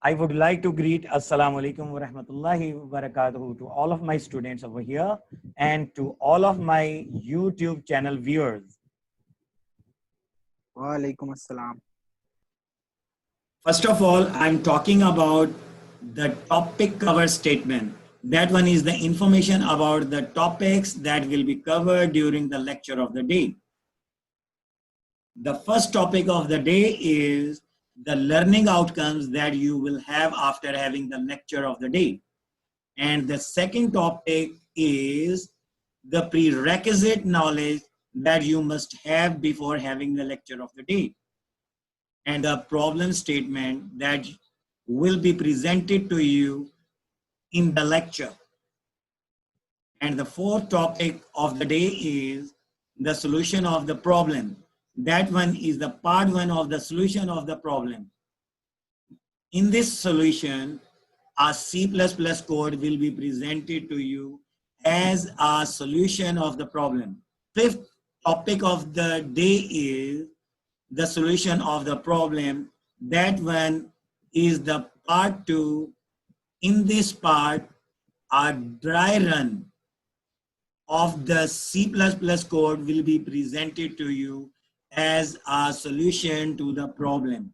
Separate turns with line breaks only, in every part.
I would like to greet Assalamu alaikum wa rahmatullahi wa barakatuhu to all of my students over here and to all of my YouTube channel viewers.
Walaikum assalam.
First of all, I'm talking about the topic cover statement. That one is the information about the topics that will be covered during the lecture of the day. The first topic of the day is the learning outcomes that you will have after having the lecture of the day. And the second topic is the prerequisite knowledge that you must have before having the lecture of the day. And the problem statement that will be presented to you in the lecture. And the fourth topic of the day is the solution of the problem. That one is the part one of the solution of the problem. In this solution, a C++ code will be presented to you as a solution of the problem. Fifth topic of the day is the solution of the problem. That one is the part two. In this part, a dry run of the C++ code will be presented to you as a solution to the problem.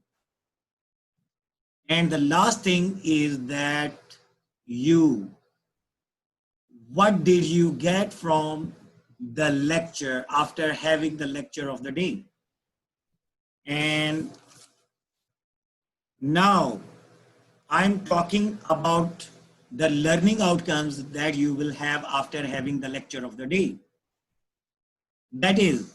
And the last thing is that what did you get from the lecture after having the lecture of the day? And now I'm talking about the learning outcomes that you will have after having the lecture of the day. That is,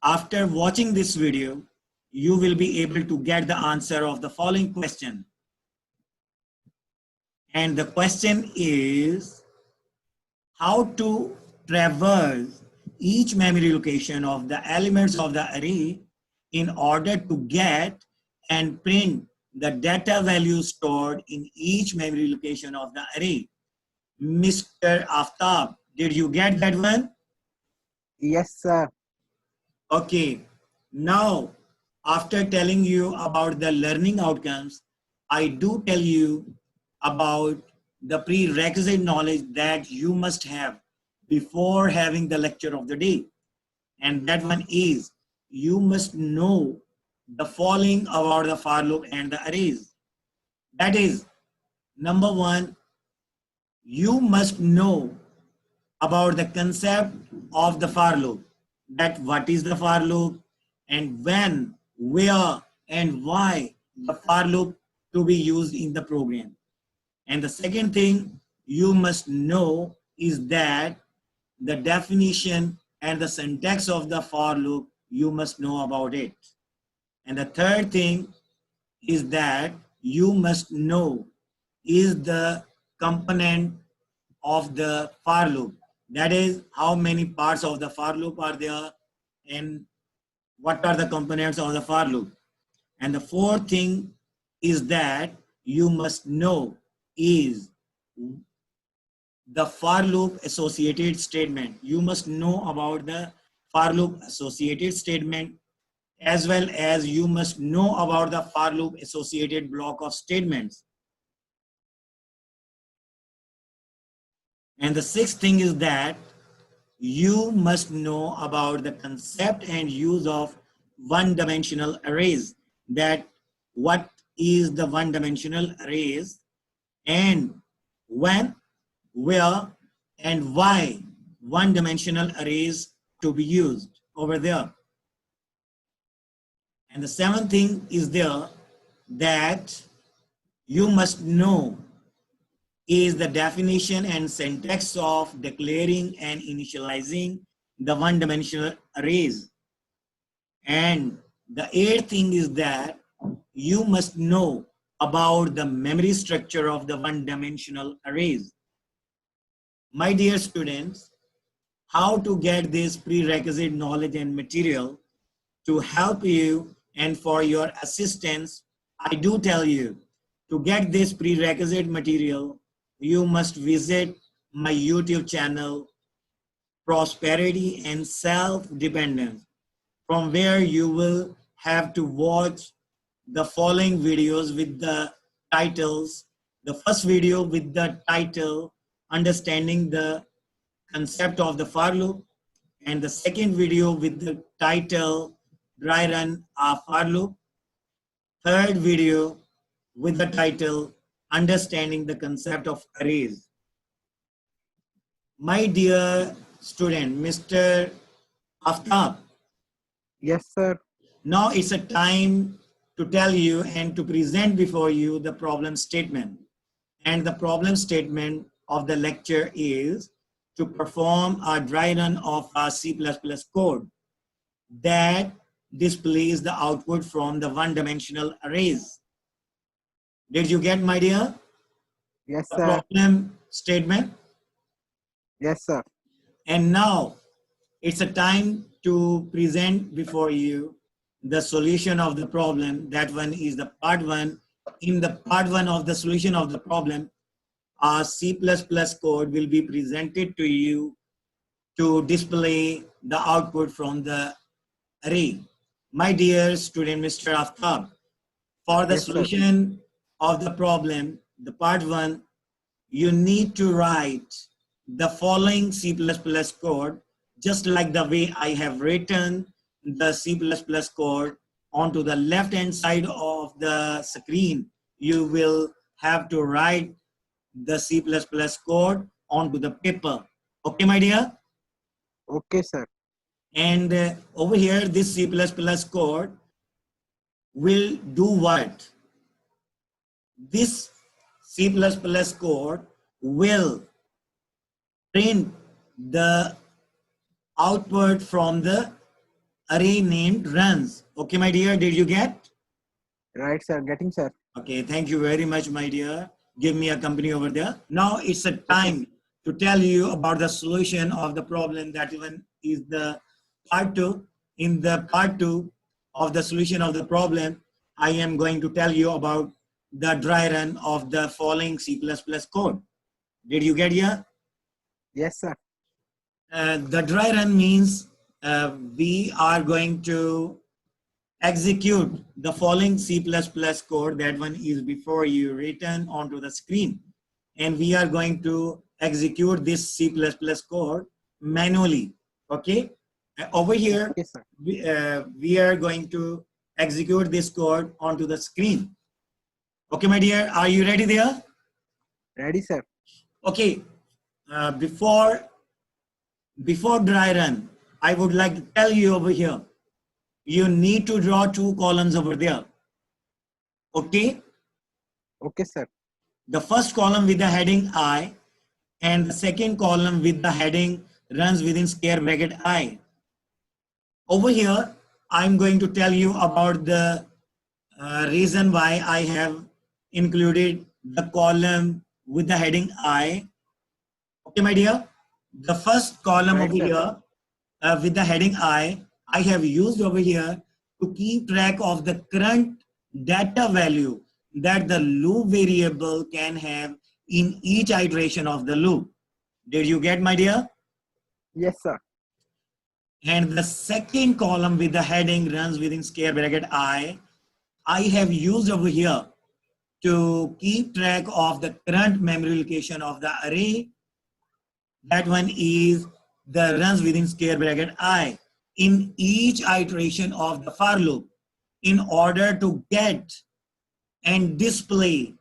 after watching this video, you will be able to get the answer of the following question. And the question is how to traverse each memory location of the elements of the array in order to get and print the data values stored in each memory location of the array. Mr. Aftab, did you get that one?
Yes, sir.
Okay. Now, after telling you about the learning outcomes, I do tell you about the prerequisite knowledge that you must have before having the lecture of the day. And that one is, you must know the following about the for loop and the arrays. That is, number one, you must know about the concept of the for loop. That what is the for loop and when, where, and why the for loop to be used in the program. And the second thing you must know is that the definition and the syntax of the for loop, you must know about it. And the third thing is that you must know is the component of the for loop. That is, how many parts of the for loop are there and what are the components of the for loop. And the fourth thing is that you must know is the for loop associated statement. You must know about the for loop associated statement, as well as you must know about the for loop associated block of statements. And the sixth thing is that you must know about the concept and use of one-dimensional arrays. That what is the one-dimensional arrays and when, where, and why one-dimensional arrays to be used over there. And the seventh thing is there that you must know is the definition and syntax of declaring and initializing the one-dimensional arrays. And the eighth thing is that you must know about the memory structure of the one-dimensional arrays. My dear students, how to get this prerequisite knowledge and material to help you and for your assistance, I do tell you to get this prerequisite material, you must visit my YouTube channel, Prosperity and Self-Dependence, from where you will have to watch the following videos with the titles. The first video with the title, Understanding the Concept of the For Loop, and the second video with the title, Dry Run a For Loop. Third video with the title, Understanding the Concept of Arrays. My dear student, Mr. Aftab,
Yes, sir.
now it's a time to tell you and to present before you the problem statement. And the problem statement of the lecture is to perform a dry run of a C++ code that displays the output from the one-dimensional arrays. Did you get, my dear?
Yes,
The
sir.
problem statement?
Yes, sir.
And now it's a time to present before you the solution of the problem. That one is the part one. In the part one of the solution of the problem, our C++ code will be presented to you to display the output from the array. My dear student, Mr. Aftab, for the
Yes, sir.
solution of the problem, the part one, you need to write the following C++ code, just like the way I have written the C++ code onto the left-hand side of the screen. You will have to write the C++ code onto the paper. Okay, my dear?
Okay, sir.
And over here, this C++ code will do what? This C++ code will print the output from the array named runs. Okay, my dear, did you get?
Right, sir. Getting, sir.
Okay, thank you very much, my dear. Give me a company over there. Now it's a time to tell you about the solution of the problem. That one is the part two. In the part two of the solution of the problem, I am going to tell you about the dry run of the following C++ code. Did you get here?
Yes, sir.
The dry run means we are going to execute the following C++ code. That one is before you written onto the screen. And we are going to execute this C++ code manually. Okay. Over here,
Okay, sir.
we are going to execute this code onto the screen. Okay, my dear, are you ready there?
Ready, sir.
Okay. Before dry run, I would like to tell you over here, you need to draw two columns over there. Okay.
Okay, sir.
The first column with the heading I and the second column with the heading runs within square bracket I. Over here, I'm going to tell you about the reason why I have included the column with the heading I. Okay, my dear. The first column
Right,
over
sir.
here with the heading I have used over here to keep track of the current data value that the loop variable can have in each iteration of the loop. Did you get, my dear?
Yes, sir.
And the second column with the heading runs within square bracket I have used over here to keep track of the current memory location of the array. That one is the runs within square bracket I in each iteration of the for loop in order to get and display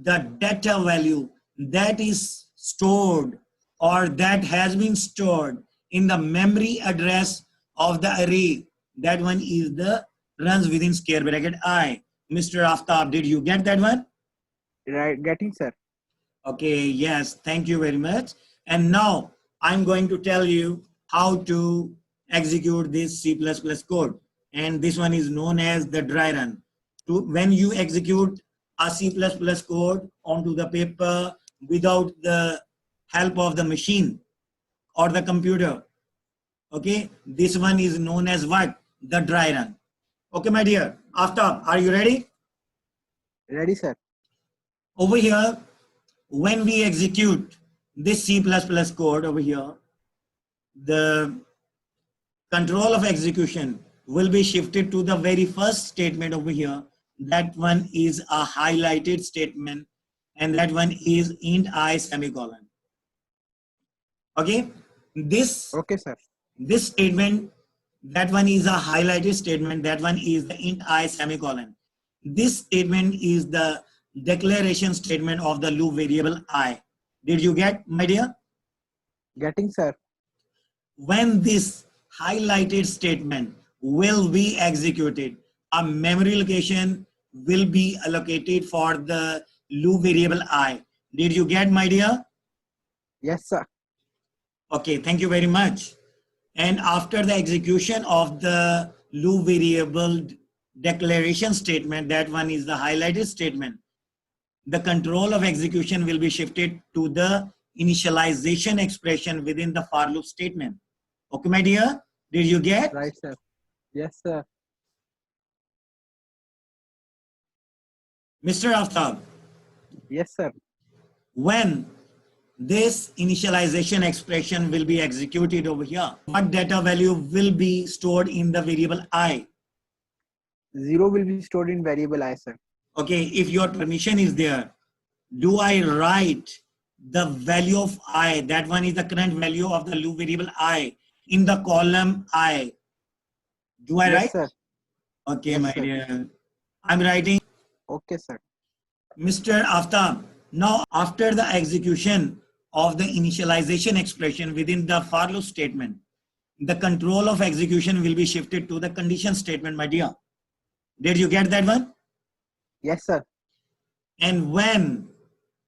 the data value that is stored or that has been stored in the memory address of the array. That one is the runs within square bracket I. Mr. Aftab, did you get that one?
Right. Getting, sir.
Okay, yes, thank you very much. And now I'm going to tell you how to execute this C++ code. And this one is known as the dry run. When you execute a C++ code onto the paper without the help of the machine or the computer, okay, this one is known as what? The dry run. Okay, my dear, Aftab, are you ready?
Ready, sir.
Over here, when we execute this C++ code over here, the control of execution will be shifted to the very first statement over here, that one is a highlighted statement, and that one is int I semicolon. Okay, this
Okay, sir.
statement, that one is a highlighted statement, that one is the int I semicolon. This statement is the declaration statement of the loop variable I. Did you get, my dear?
Getting, sir.
When this highlighted statement will be executed, a memory location will be allocated for the loop variable I. Did you get, my dear?
Yes, sir.
Okay, thank you very much. And after the execution of the loop variable declaration statement, that one is the highlighted statement, the control of execution will be shifted to the initialization expression within the for loop statement. Okay, my dear, did you get?
Right, sir. Yes, sir.
Mr. Aftab,
Yes, sir.
when this initialization expression will be executed over here, what data value will be stored in the variable I?
0 will be stored in variable I, sir.
Okay, if your permission is there, do I write the value of I, that one is the current value of the loop variable I, in the column I? Do I
Yes,
write?
sir.
Okay,
Yes,
my
sir.
dear. I'm writing.
Okay, sir.
Mr. Aftab, now after the execution of the initialization expression within the for loop statement, the control of execution will be shifted to the condition statement, my dear. Did you get that one?
Yes, sir.
And when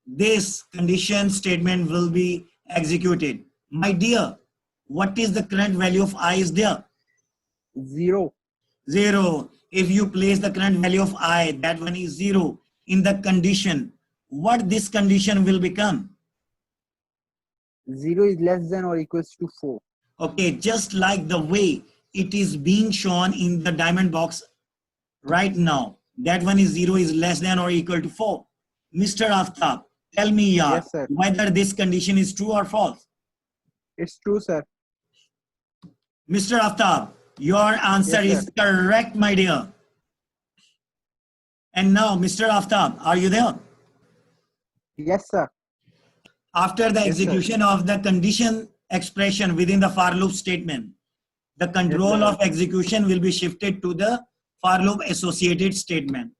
this condition statement will be executed, my dear, what is the current value of I is there?
0.
0. If you place the current value of I, that one is 0 in the condition, what this condition will become?
0 is less than or equals to 4.
Okay, just like the way it is being shown in the diamond box right now, that one is 0 is less than or equal to 4. Mr. Aftab, tell me,
Yes, sir.
whether this condition is true or false.
It's true, sir.
Mr. Aftab, your answer
Yes,
is correct, my dear. And now, Mr. Aftab, are you there?
Yes, sir.
After the
Yes, sir.
execution of the condition expression within the for loop statement, the control
sir.
of execution will be shifted to the for loop associated statement.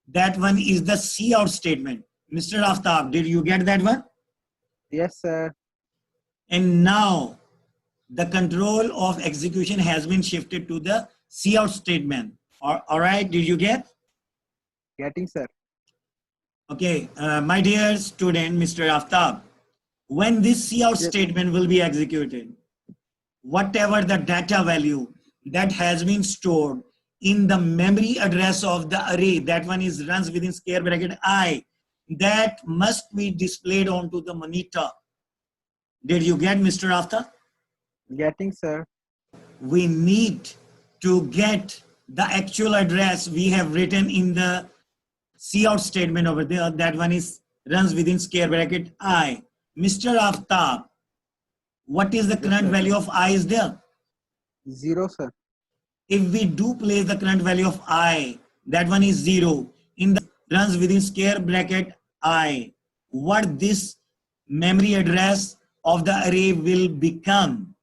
That one is the cout statement. Mr. Aftab, did you get that one?
Yes, sir.
And now the control of execution has been shifted to the cout statement. All right, did you get?
Getting, sir.
Okay, my dear student, Mr. Aftab, when this cout
Yes.
statement will be executed, whatever the data value that has been stored in the memory address of the array, that one is runs within square bracket I, that must be displayed onto the monitor. Did you get, Mr. Aftab?
Getting, sir.
We need to get the actual address we have written in the cout statement over there. That one is runs within square bracket I. Mr. Aftab, what is the current
sir.
value of I is there?
0, sir.
If we do place the current value of I, that one is 0 in the runs within square bracket I, what this memory address of the array will become?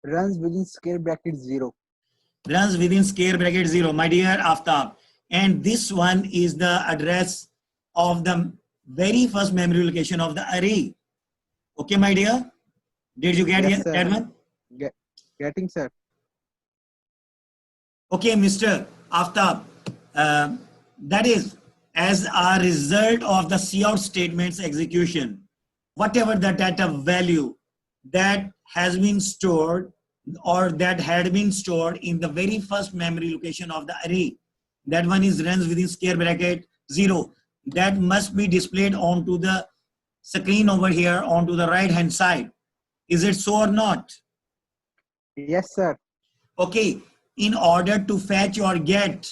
Runs within square bracket 0.
Runs within square bracket 0, my dear Aftab. And this one is the address of the very first memory location of the array. Okay, my dear? Did you get
Yes, sir.
that one?
Getting, sir.
Okay, Mr. Aftab. That is, as a result of the cout statement's execution, whatever the data value that has been stored or that had been stored in the very first memory location of the array, that one is runs within square bracket 0. That must be displayed onto the screen over here onto the right hand side. Is it so or not?
Yes, sir.
Okay, in order to fetch or get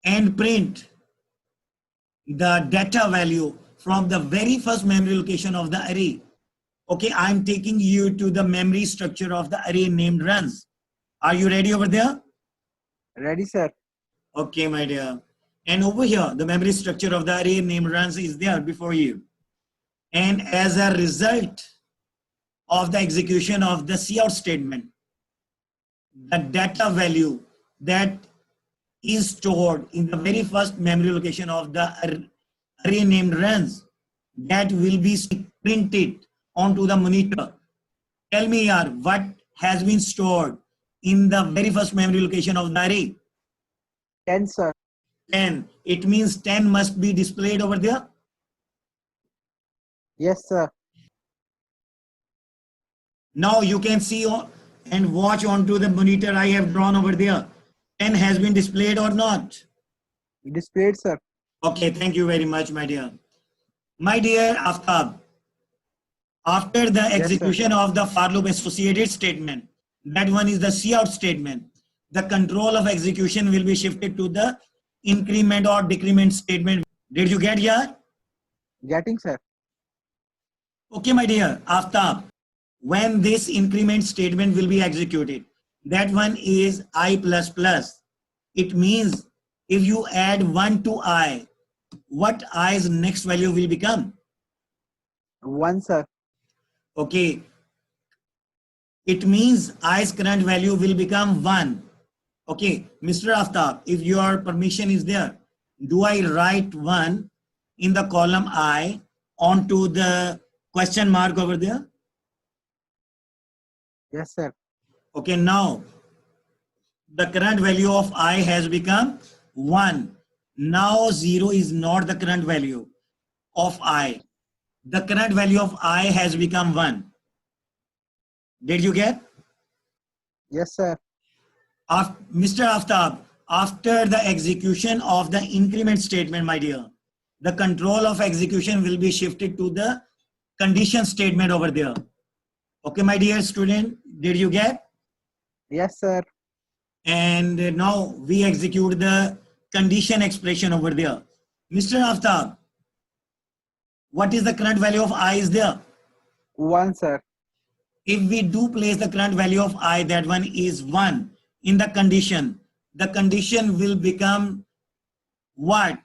and print the data value from the very first memory location of the array. Okay, I'm taking you to the memory structure of the array named runs. Are you ready over there?
Ready, sir.
Okay, my dear. And over here, the memory structure of the array name runs is there before you. And as a result of the execution of the cout statement, the data value that is stored in the very first memory location of the array named runs, that will be printed onto the monitor. Tell me here, what has been stored in the very first memory location of the array?
10, sir.
10. It means 10 must be displayed over there.
Yes, sir.
Now you can see and watch onto the monitor I have drawn over there. 10 has been displayed or not?
Displayed, sir.
Okay, thank you very much, my dear. My dear Aftab, after the execution of the for loop associated statement, that one is the cout statement, the control of execution will be shifted to the increment or decrement statement. Did you get here?
Getting, sir.
Okay, my dear Aftab, when this increment statement will be executed, that one is I plus plus. It means if you add 1 to I, what I's next value will become?
1, sir.
Okay, it means I's current value will become 1. Okay, Mr. Aftab, if your permission is there, do I write 1 in the column I onto the question mark over there?
Yes, sir.
Okay, now the current value of I has become 1. Now 0 is not the current value of I. The current value of I has become 1. Did you get?
Yes, sir.
Mr. Aftab, after the execution of the increment statement, my dear, the control of execution will be shifted to the condition statement over there. Okay, my dear student, did you get?
Yes, sir.
And now we execute the condition expression over there. Mr. Aftab, what is the current value of I is there?
1, sir.
If we do place the current value of I, that one is 1 in the condition will become what?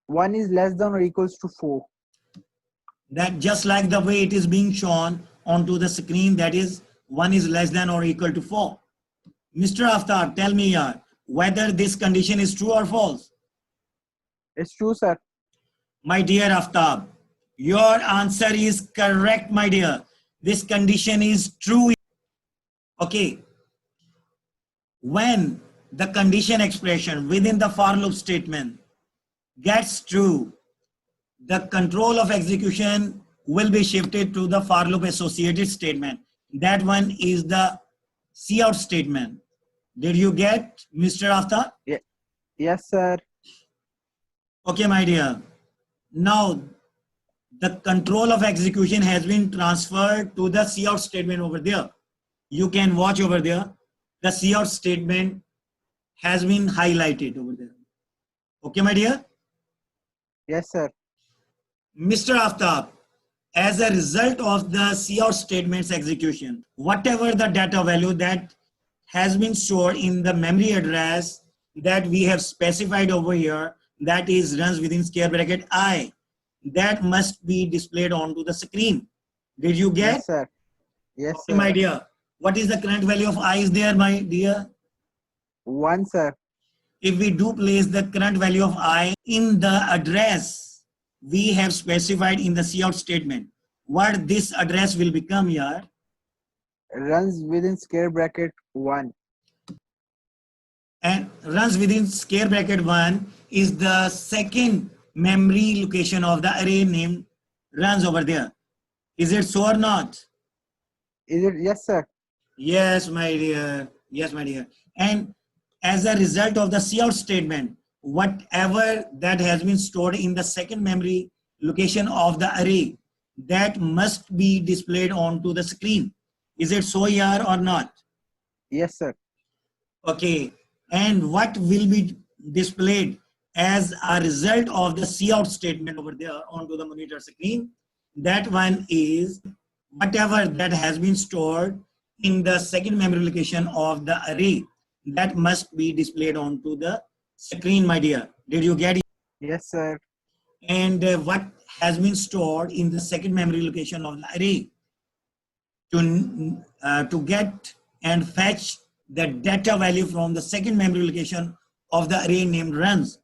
1 is less than or equals to 4.
That just like the way it is being shown onto the screen, that is 1 is less than or equal to 4. Mr. Aftab, tell me here, whether this condition is true or false.
It's true, sir.
My dear Aftab, your answer is correct, my dear. This condition is true. Okay. When the condition expression within the for loop statement gets true, the control of execution will be shifted to the for loop associated statement. That one is the cout statement. Did you get, Mr. Aftab?
Yes, sir.
Okay, my dear. Now, the control of execution has been transferred to the cout statement over there. You can watch over there. The cout statement has been highlighted over there. Okay, my dear?
Yes, sir.
Mr. Aftab, as a result of the cout statement's execution, whatever the data value that has been stored in the memory address that we have specified over here, that is runs within square bracket I, that must be displayed onto the screen. Did you get?
Yes, sir. Yes,
okay,
sir.
my dear. What is the current value of I is there, my dear?
1, sir.
If we do place the current value of I in the address we have specified in the cout statement, what this address will become here?
Runs within square bracket 1.
And runs within square bracket 1 is the second memory location of the array name runs over there. Is it so or not?
Is it? Yes, sir.
Yes, my dear. Yes, my dear. And as a result of the cout statement, whatever that has been stored in the second memory location of the array, that must be displayed onto the screen. Is it so here or not?
Yes, sir.
Okay. And what will be displayed as a result of the cout statement over there onto the monitor screen? That one is whatever that has been stored in the second memory location of the array, that must be displayed onto the screen, my dear. Did you get it?
Yes, sir.
And what has been stored in the second memory location of the array? To get and fetch the data value from the second memory location of the array named runs,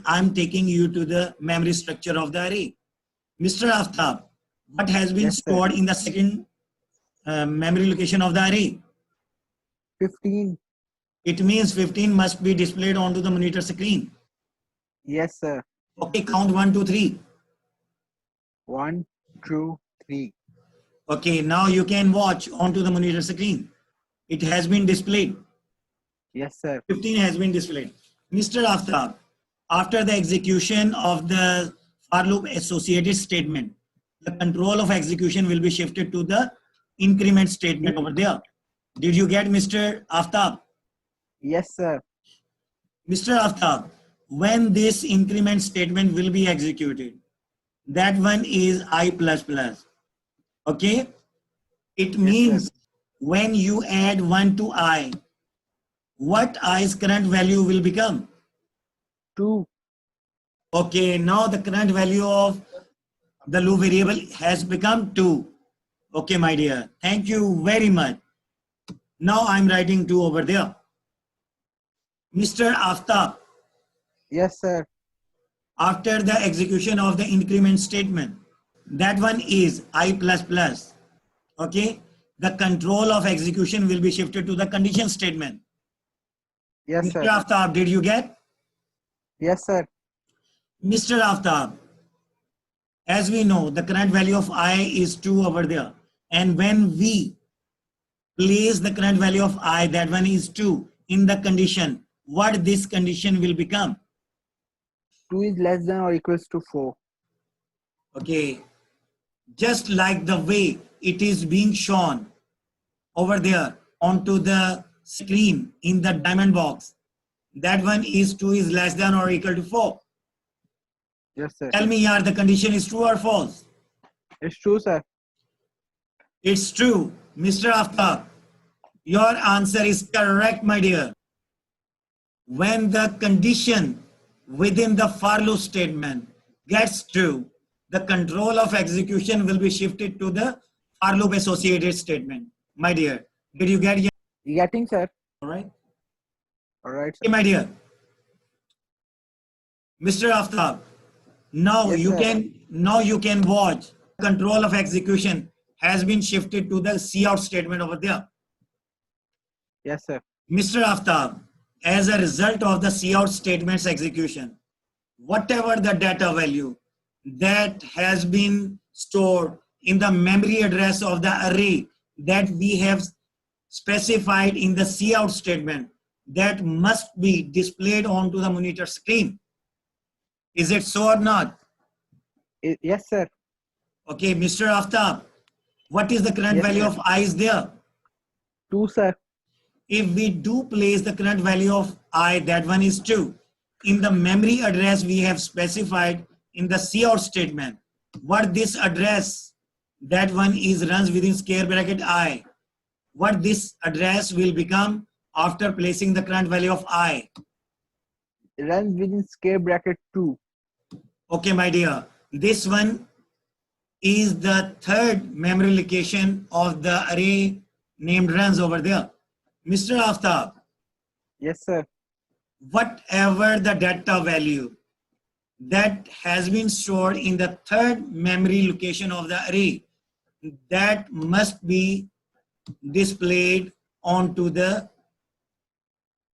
I'm taking you to the memory structure of the array. Mr. Aftab, what has been
Yes, sir.
stored in the second memory location of the array?
15.
It means 15 must be displayed onto the monitor screen.
Yes, sir.
Okay, count 1, 2, 3.
1, 2, 3.
Okay, now you can watch onto the monitor screen. It has been displayed.
Yes, sir.
15 has been displayed. Mr. Aftab, after the execution of the for loop associated statement, the control of execution will be shifted to the increment statement over there. Did you get Mr. Aftab?
Yes, sir.
Mr. Aftab, when this increment statement will be executed, that one is I++. Okay? It means when you add 1 to I, what I's current value will become?
2.
Okay, now the current value of the loop variable has become 2. Okay, my dear. Thank you very much. Now I'm writing 2 over there. Mr. Aftab,
Yes, sir.
after the execution of the increment statement, that one is I++. Okay, the control of execution will be shifted to the condition statement.
Yes,
Mr.
sir.
Aftab, did you get?
Yes, sir.
Mr. Aftab, as we know, the current value of I is 2 over there. And when we place the current value of I, that one is 2, in the condition, what this condition will become?
2 is less than or equals to 4.
Okay, just like the way it is being shown over there onto the screen in the diamond box, that one is 2 is less than or equal to 4.
Yes, sir.
Tell me, the condition is true or false?
It's true, sir.
It's true. Mr. Aftab, your answer is correct, my dear. When the condition within the for loop statement gets true, the control of execution will be shifted to the for loop associated statement. My dear, did you get it?
Getting, sir.
All right.
All right,
Okay,
sir.
my dear. Mr. Aftab, now
Yes,
you can watch. Control of execution has been shifted to the cout statement over there.
Yes, sir.
Mr. Aftab, as a result of the cout statement's execution, whatever the data value that has been stored in the memory address of the array that we have specified in the cout statement, that must be displayed onto the monitor screen. Is it so or not?
Yes, sir.
Okay, Mr. Aftab, what is the current
Yes,
value
sir.
of I is there?
2, sir.
If we do place the current value of I, that one is 2. In the memory address we have specified in the cout statement, what this address, that one is runs within square bracket I. What this address will become after placing the current value of I?
Runs within square bracket 2.
Okay, my dear, this one is the third memory location of the array named runs over there. Mr. Aftab,
Yes, sir.
whatever the data value that has been stored in the third memory location of the array, that must be displayed onto the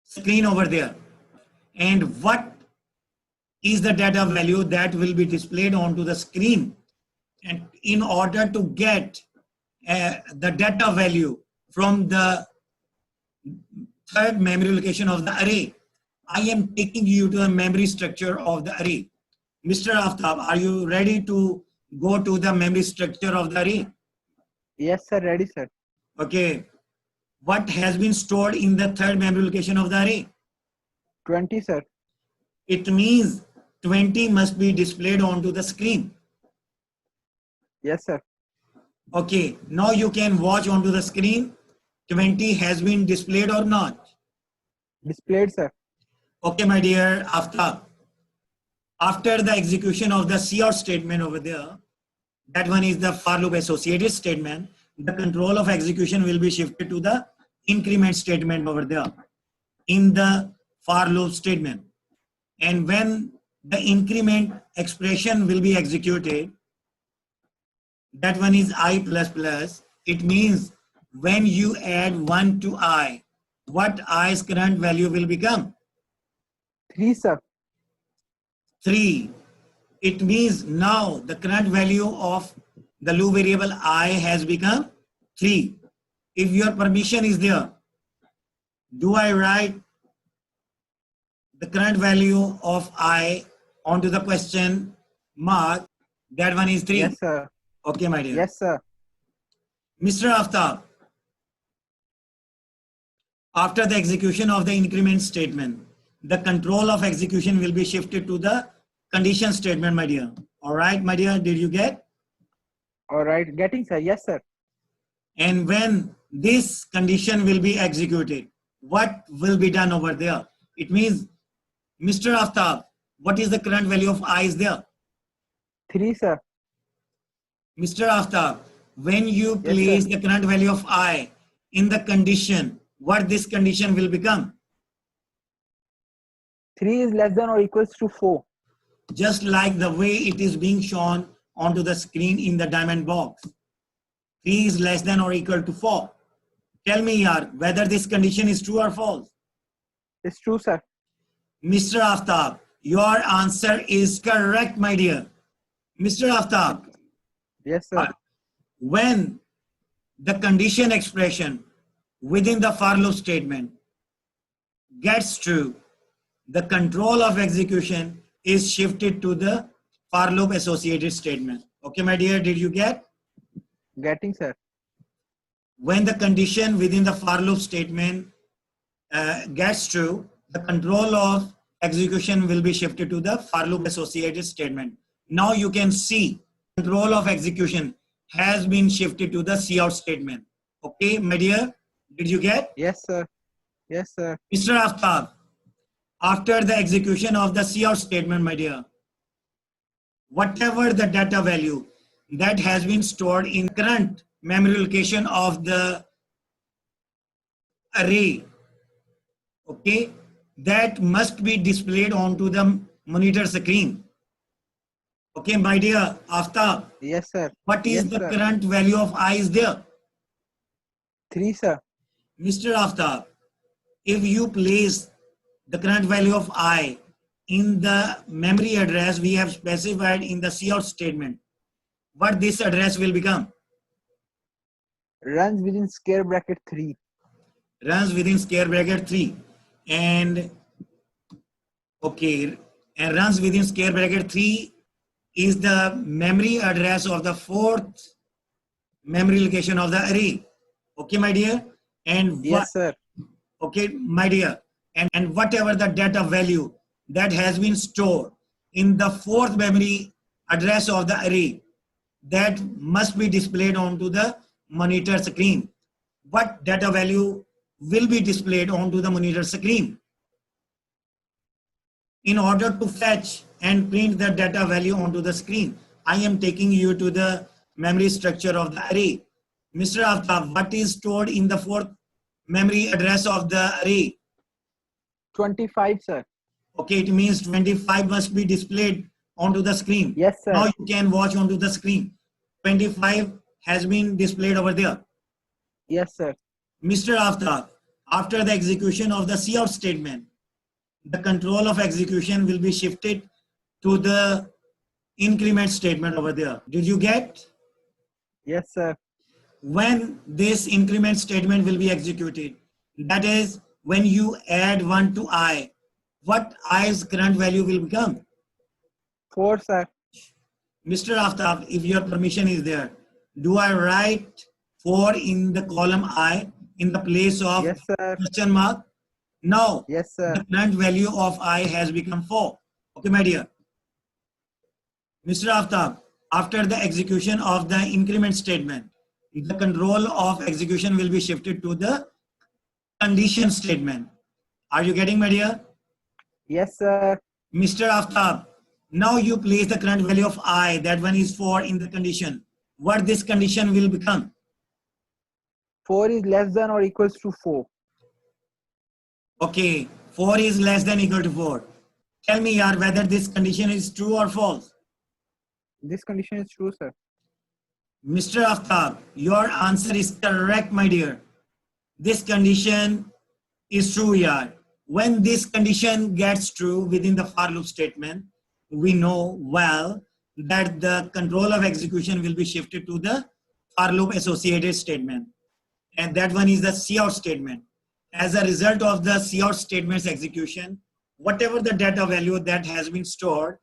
screen over there. And what is the data value that will be displayed onto the screen? And in order to get the data value from the third memory location of the array, I am taking you to the memory structure of the array. Mr. Aftab, are you ready to go to the memory structure of the array?
Yes, sir. Ready, sir.
Okay. What has been stored in the third memory location of the array?
20, sir.
It means 20 must be displayed onto the screen.
Yes, sir.
Okay. Now you can watch onto the screen. 20 has been displayed or not?
Displayed, sir.
Okay, my dear Aftab. After the execution of the cout statement over there, that one is the for loop associated statement. The control of execution will be shifted to the increment statement over there in the for loop statement. And when the increment expression will be executed, that one is I plus plus. It means when you add 1 to I, what I's current value will become?
3, sir.
3. It means now the current value of the loop variable I has become 3. If your permission is there, do I write the current value of I onto the question mark? That one is 3.
Yes, sir.
Okay, my dear.
Yes, sir.
Mr. Aftab, after the execution of the increment statement, the control of execution will be shifted to the condition statement, my dear. All right, my dear, did you get?
All right. Getting, sir. Yes, sir.
And when this condition will be executed, what will be done over there? It means, Mr. Aftab, what is the current value of I is there?
3, sir.
Mr. Aftab, when you
Yes,
place
sir.
the current value of I in the condition, what this condition will become?
3 is less than or equals to 4.
Just like the way it is being shown onto the screen in the diamond box. 3 is less than or equal to 4. Tell me yaar, whether this condition is true or false.
It's true, sir.
Mr. Aftab, your answer is correct, my dear. Mr. Aftab,
Yes, sir.
when the condition expression within the for loop statement gets true, the control of execution is shifted to the for loop associated statement. Okay, my dear, did you get?
Getting, sir.
When the condition within the for loop statement gets true, the control of execution will be shifted to the for loop associated statement. Now you can see control of execution has been shifted to the cout statement. Okay, my dear, did you get?
Yes, sir. Yes, sir.
Mr. Aftab, after the execution of the cout statement, my dear, whatever the data value that has been stored in current memory location of the array, okay, that must be displayed onto the monitor screen. Okay, my dear Aftab,
Yes, sir.
what is
Yes,
the
sir.
current value of I is there?
3, sir.
Mr. Aftab, if you place the current value of I in the memory address we have specified in the cout statement, what this address will become?
Runs within square bracket 3.
Runs within square bracket 3. And okay, and runs within square bracket 3 is the memory address of the 4th memory location of the array. Okay, my dear. And
Yes, sir.
okay, my dear, and whatever the data value that has been stored in the 4th memory address of the array, that must be displayed onto the monitor screen. What data value will be displayed onto the monitor screen? In order to fetch and print the data value onto the screen, I am taking you to the memory structure of the array. Mr. Aftab, what is stored in the 4th memory address of the array?
25, sir.
Okay, it means 25 must be displayed onto the screen.
Yes, sir.
Now you can watch onto the screen. 25 has been displayed over there.
Yes, sir.
Mr. Aftab, after the execution of the cout statement, the control of execution will be shifted to the increment statement over there. Did you get?
Yes, sir.
When this increment statement will be executed, that is when you add 1 to I, what I's current value will become?
4, sir.
Mr. Aftab, if your permission is there, do I write 4 in the column I in the place of
Yes, sir.
question mark? Now,
Yes, sir.
the current value of I has become 4. Okay, my dear. Mr. Aftab, after the execution of the increment statement, the control of execution will be shifted to the condition statement. Are you getting, my dear?
Yes, sir.
Mr. Aftab, now you place the current value of I, that one is 4 in the condition. What this condition will become?
4 is less than or equals to 4.
Okay, 4 is less than equal to 4. Tell me, yaar, whether this condition is true or false.
This condition is true, sir.
Mr. Aftab, your answer is correct, my dear. This condition is true, yaar. When this condition gets true within the for loop statement, we know well that the control of execution will be shifted to the for loop associated statement. And that one is the cout statement. As a result of the cout statement's execution, whatever the data value that has been stored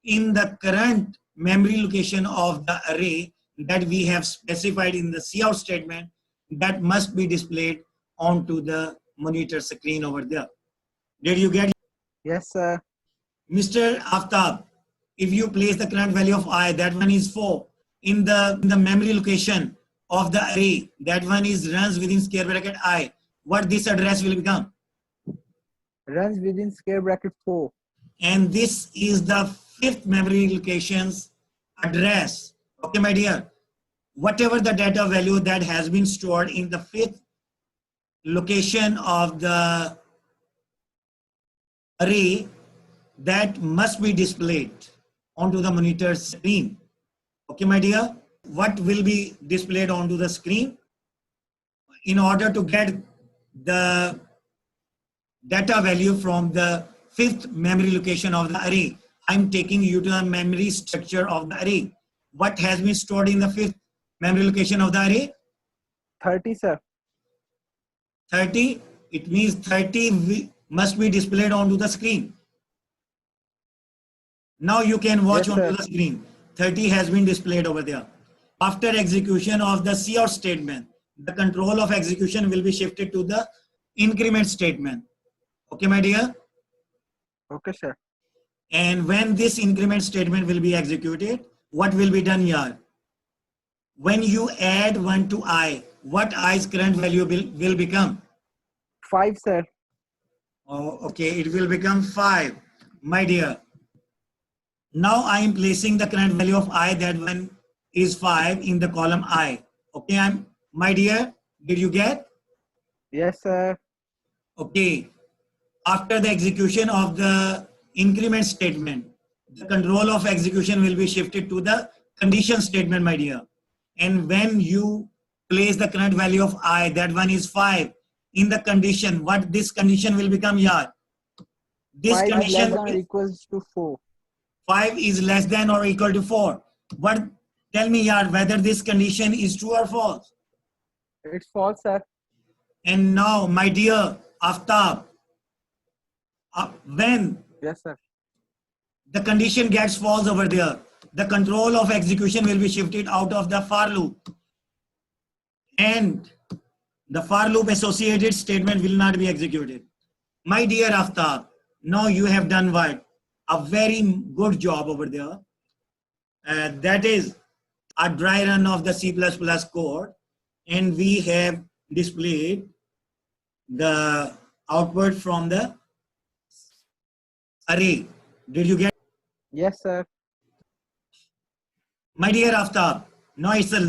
in the current memory location of the array that we have specified in the cout statement, that must be displayed onto the monitor screen over there. Did you get?
Yes, sir.
Mr. Aftab, if you place the current value of I, that one is 4, in the memory location of the array, that one is runs within square bracket I, what this address will become?
Runs within square bracket 4.
And this is the 5th memory location's address. Okay, my dear. Whatever the data value that has been stored in the 5th location of the array, that must be displayed onto the monitor screen. Okay, my dear. What will be displayed onto the screen? In order to get the data value from the 5th memory location of the array, I'm taking you to the memory structure of the array. What has been stored in the 5th memory location of the array?
30, sir.
30. It means 30 must be displayed onto the screen. Now you can watch
Yes,
onto
sir.
the screen. 30 has been displayed over there. After execution of the cout statement, the control of execution will be shifted to the increment statement. Okay, my dear?
Okay, sir.
And when this increment statement will be executed, what will be done here? When you add 1 to I, what I's current value will become?
5, sir.
Oh, okay, it will become 5. My dear, now I am placing the current value of I, that one is 5 in the column I. Okay, my dear, did you get?
Yes, sir.
Okay, after the execution of the increment statement, the control of execution will be shifted to the condition statement, my dear. And when you place the current value of I, that one is 5 in the condition, what this condition will become here? This
5 is less
condition,
than or equals to 4.
5 is less than or equal to 4. What? Tell me here whether this condition is true or false.
It's false, sir.
And now, my dear Aftab, when
Yes, sir.
the condition gets false over there, the control of execution will be shifted out of the for loop. And the for loop associated statement will not be executed. My dear Aftab, now you have done what? A very good job over there. That is a dry run of the C++ code. And we have displayed the output from the array. Did you get?
Yes, sir.
My dear Aftab, now it's the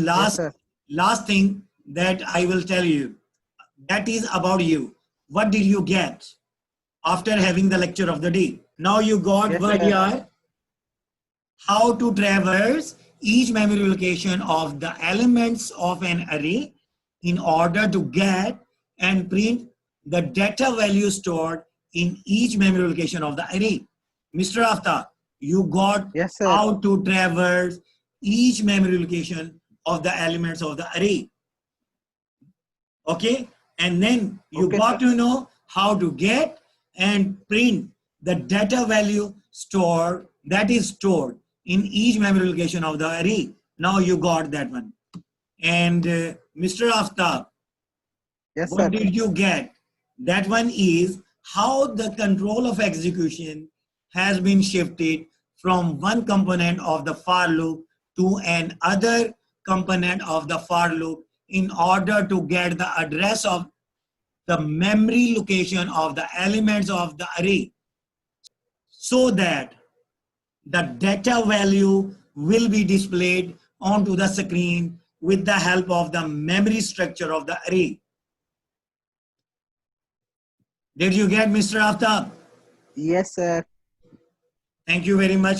last thing that I will tell you. That is about you. What did you get after having the lecture of the day? Now you got
Yes,
what
sir.
here? How to traverse each memory location of the elements of an array in order to get and print the data value stored in each memory location of the array. Mr. Aftab, you got
Yes, sir.
how to traverse each memory location of the elements of the array. Okay, and then you
Okay,
got
sir.
to know how to get and print the data value stored that is stored in each memory location of the array. Now you got that one. And Mr. Aftab,
Yes,
what
sir.
did you get? That one is how the control of execution has been shifted from one component of the for loop to another component of the for loop in order to get the address of the memory location of the elements of the array so that the data value will be displayed onto the screen with the help of the memory structure of the array. Did you get, Mr. Aftab?
Yes, sir.
Thank you very much.